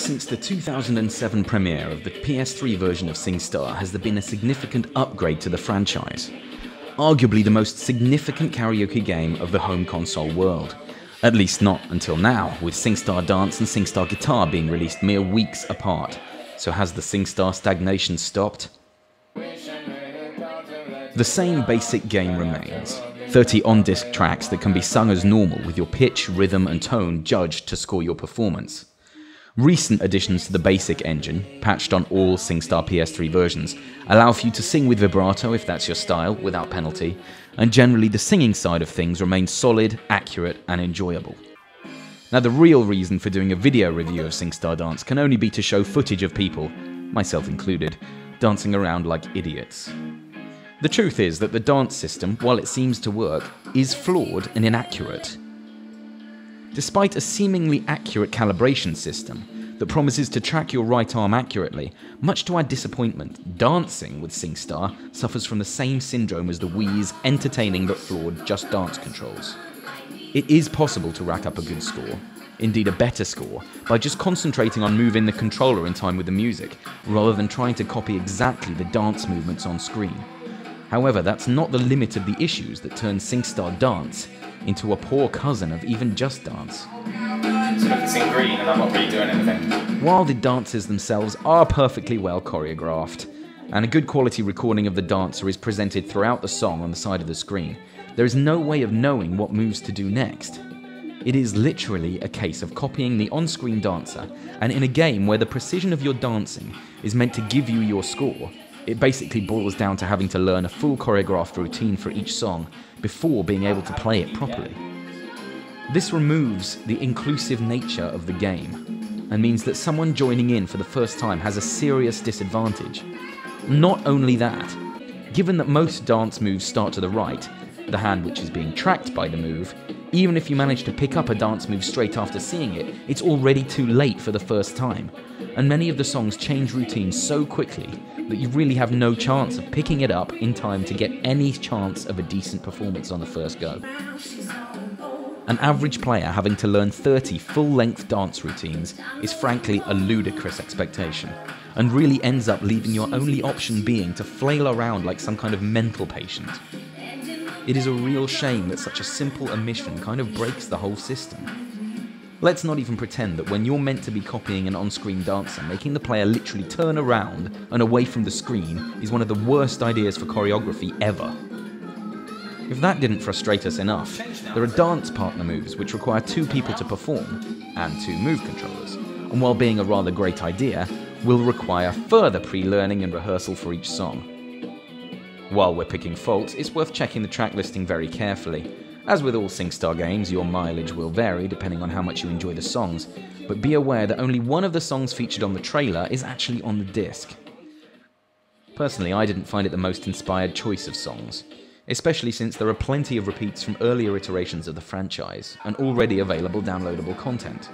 Since the 2007 premiere of the PS3 version of SingStar has there been a significant upgrade to the franchise. Arguably the most significant karaoke game of the home console world. At least not until now, with SingStar Dance and SingStar Guitar being released mere weeks apart. So has the SingStar stagnation stopped? The same basic game remains. 30 on-disc tracks that can be sung as normal with your pitch, rhythm and tone judged to score your performance. Recent additions to the basic engine, patched on all SingStar PS3 versions, allow for you to sing with vibrato if that's your style, without penalty, and generally the singing side of things remains solid, accurate and enjoyable. Now the real reason for doing a video review of SingStar Dance can only be to show footage of people, myself included, dancing around like idiots. The truth is that the dance system, while it seems to work, is flawed and inaccurate. Despite a seemingly accurate calibration system that promises to track your right arm accurately, much to our disappointment, dancing with SingStar suffers from the same syndrome as the Wii's entertaining but flawed Just Dance controls. It is possible to rack up a good score, indeed a better score, by just concentrating on moving the controller in time with the music, rather than trying to copy exactly the dance movements on screen. However, that's not the limit of the issues that turn SingStar Dance into a poor cousin of even Just Dance. So I can sing green and I'm not really doing anything. While the dances themselves are perfectly well choreographed, and a good quality recording of the dancer is presented throughout the song on the side of the screen, there is no way of knowing what moves to do next. It is literally a case of copying the on-screen dancer, and in a game where the precision of your dancing is meant to give you your score, it basically boils down to having to learn a full choreographed routine for each song before being able to play it properly. This removes the inclusive nature of the game, and means that someone joining in for the first time has a serious disadvantage. Not only that, given that most dance moves start to the right, the hand which is being tracked by the move, even if you manage to pick up a dance move straight after seeing it, it's already too late for the first time, and many of the songs change routines so quickly that you really have no chance of picking it up in time to get any chance of a decent performance on the first go. An average player having to learn 30 full-length dance routines is frankly a ludicrous expectation, and really ends up leaving your only option being to flail around like some kind of mental patient. It is a real shame that such a simple omission kind of breaks the whole system. Let's not even pretend that when you're meant to be copying an on-screen dancer, making the player literally turn around and away from the screen is one of the worst ideas for choreography ever. If that didn't frustrate us enough, there are dance partner moves which require 2 people to perform, and 2 move controllers, and while being a rather great idea, will require further pre-learning and rehearsal for each song. While we're picking faults, it's worth checking the track listing very carefully. As with all SingStar games, your mileage will vary depending on how much you enjoy the songs, but be aware that only one of the songs featured on the trailer is actually on the disc. Personally, I didn't find it the most inspired choice of songs, especially since there are plenty of repeats from earlier iterations of the franchise, and already available downloadable content.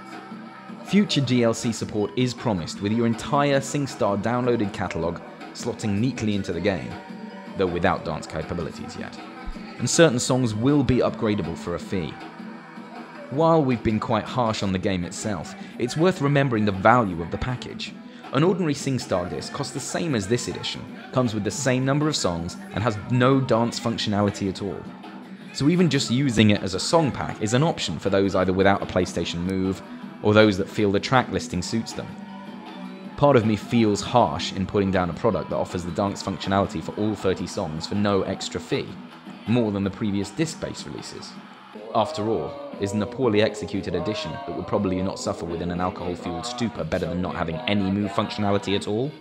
Future DLC support is promised, with your entire SingStar downloaded catalogue slotting neatly into the game, though without dance capabilities yet. And certain songs will be upgradable for a fee. While we've been quite harsh on the game itself, it's worth remembering the value of the package. An ordinary SingStar disc costs the same as this edition, comes with the same number of songs, and has no dance functionality at all. So even just using it as a song pack is an option for those either without a PlayStation Move, or those that feel the track listing suits them. Part of me feels harsh in putting down a product that offers the dance functionality for all 30 songs for no extra fee, more than the previous disc-based releases. After all, isn't a poorly executed edition that would probably not suffer within an alcohol-fueled stupor better than not having any move functionality at all?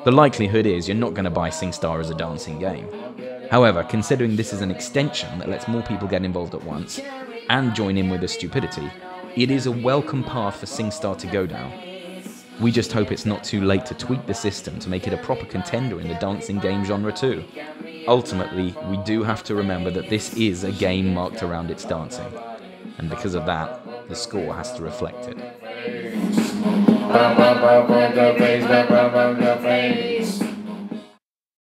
The likelihood is you're not going to buy SingStar as a dancing game. However, considering this is an extension that lets more people get involved at once, and join in with the stupidity, it is a welcome path for SingStar to go down. We just hope it's not too late to tweak the system to make it a proper contender in the dancing game genre too. Ultimately, we do have to remember that this is a game marked around its dancing, and because of that, the score has to reflect it.